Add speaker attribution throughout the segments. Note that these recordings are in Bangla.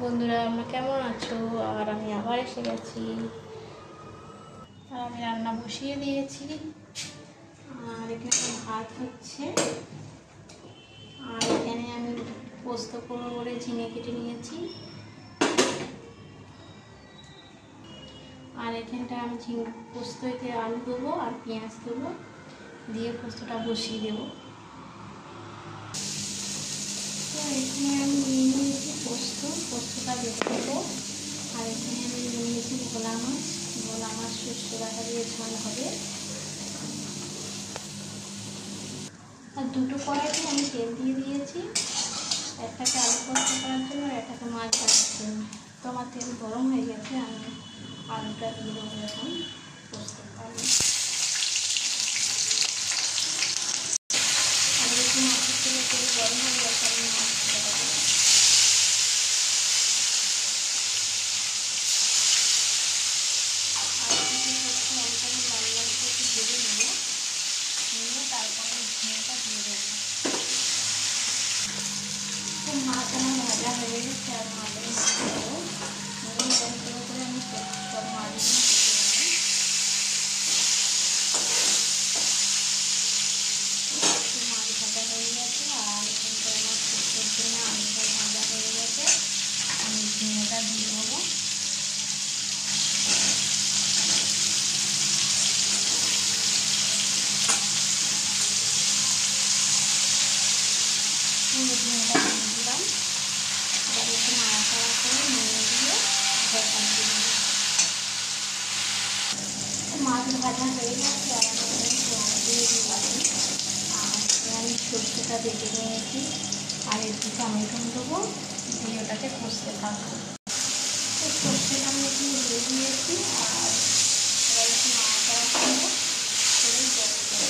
Speaker 1: বন্ধুরা, আমরা কেমন আছো? আর আমি আবার এসে গেছি। আর আমি রান্না বসিয়ে দিয়েছি। আর এখানে ভাত হচ্ছে। আর এখানে আমি পোস্ত করবো বলে ঝিঙে কেটে নিয়েছি। আর এখানটা আমি পোস্ততে আলু দেবো আর পেঁয়াজ দেবো, দিয়ে পোস্তটা বসিয়ে দেবো। তো এখানে আমি নিয়ে নিয়েছি পোস্তটা বেছে দেবো। আর এখানে আমি নিয়ে নিয়েছি ভোলা মাছ শস্য ডাঁটা দিয়ে ঝাল হবে। আর দুটো কড়াইতে আমি তেল দিয়ে দিয়েছি, একটাকে আলু পোস্ত করার জন্য আর একটাকে মাছ ভাজার জন্য। তো আমার তেল গরম হয়ে গেছে, আমি আলুটা দিয়ে দেবো এখন পোস্ত আলু। আর একটু মাছের তেল গরম হয়ে গেছে, আমি মাছ ভেজে দেবো। তারপরে ঝিঙেটা দিয়ে দেবো। তো মাছ আমার ভাজা হয়ে গেছে, আর মাছের দেবো করে আমি সব মাছগুলো মাছ ভাজা হয়ে গেছে। আর এখানটা আমার শুক্তোর জন্য আলুটা ভাজা হয়ে গেছে, আমি ঝিঙেটা দিয়ে দেবো। ঝিঙেটা দিয়ে দিলাম। এবার একটু নাড়াচাড়া করে নিয়ে দিয়ে ঢাকা দিয়ে দেবো। মাছ ভাজা হয়ে গেছে, আর দিয়ে দিলাম। আর আমি সর্ষেটা বেটে নিয়েছি, আর একটু টমেটো দেবো, দিয়ে ওটাকে কষতে থাকবো। তো সর্ষেটা আমি একটু দিয়ে দিয়েছি, আর এবার একটু নাড়াচাড়া করবো করে জল দেবো।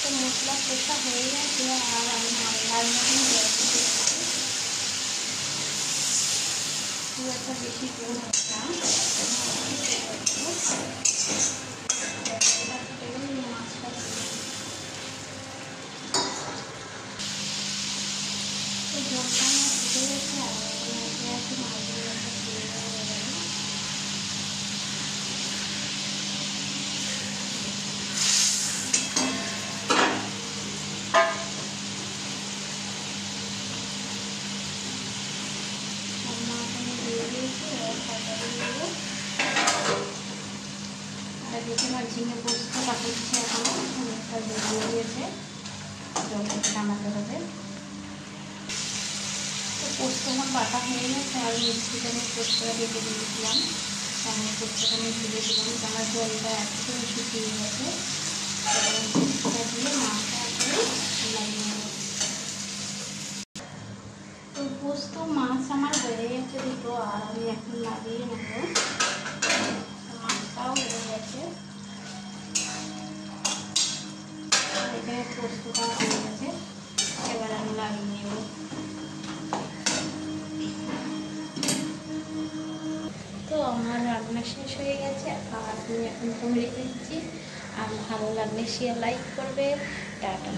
Speaker 1: তো মশলা কষা হয়ে গেছে, আর আমি লাল মতন দিয়েছি। খুব একটা বেশি জল হবে না, মাছটা তো জলটা আমার ফুটে গেছে, আর একটু মাছগুলো দিয়ে দেওয়া হয়ে গেল। আর দেখে আমার ঝিঙে পোস্তটা হচ্ছে, এখনো অনেকটা জল দিয়েছে, জলটা টানাতে হবে। তো পোস্ত আমার বাটা হয়ে গেছে, আর মিক্সিতে আমি পোস্তটা বেটে দিয়েছিলাম, আমি পোস্তটা আমি ঢেলে দিলাম। আমার জলটা একদম শুকিয়ে গেছে, পোস্তটা দিয়ে মাছটা করে লাগিয়ে নেব। তো পোস্ত মাছ আমার হয়ে গেছে দুটো, আর আমি এখন লাগিয়ে নেব। মাছটাও হয়ে গেছে, এখানে পোস্তটা হয়ে গেছে, এবার আমি লাগিয়ে নেব। তো আমার রান্না শেষ হয়ে গেছে, আর আমি এখন কমে রেখে দিচ্ছি। আর ভালো লাগলে শেয়ার লাইক করবে। টাটা।